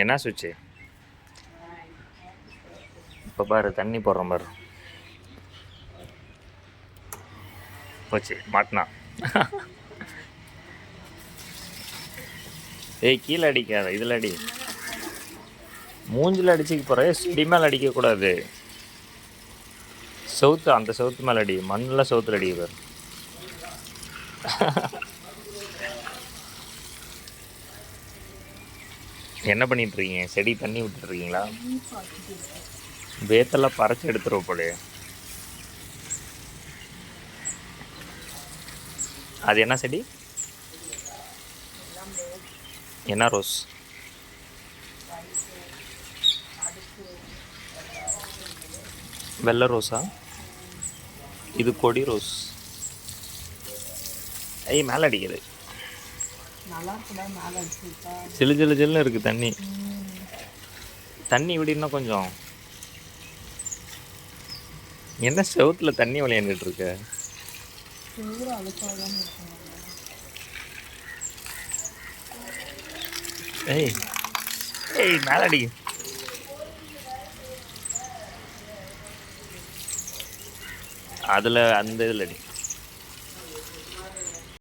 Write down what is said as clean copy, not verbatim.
என்ன சுவிட்சு? இப்போ பாரு தண்ணி போடுறோம் பாரு. போச்சு மாட்டினா. ஏய் கீழே அடிக்காத, இதில் அடி. மூஞ்சில் அடிச்சுக்க போகிற, செடி மேலே அடிக்கக்கூடாது. சவுத்து, அந்த சவுத்து மேலே அடி. மண்ணில் சவுத்தில் அடிக்க பாரு. என்ன பண்ணிட்டுருக்கீங்க? செடி தண்ணி விட்டுருக்கீங்களா? வேத்தெல்லாம் பறச்சு எடுத்துருவோம் போலே. அது என்ன செடி? என்ன ரோஸ்? வெள்ளை ரோஸா? இது கொடி ரோஸ். ஐய் மேலே அடிக்குது. ஜில்லு ஜில்லு ஜில்லுன்னு இருக்குது தண்ணி. தண்ணி விடினா கொஞ்சம். என்ன செவுத்தில் தண்ணி விளையாண்டுட்டு இருக்க? ஏய் ஏய் மேலே அடிக்கு. அதில் அந்த இதில் அடி.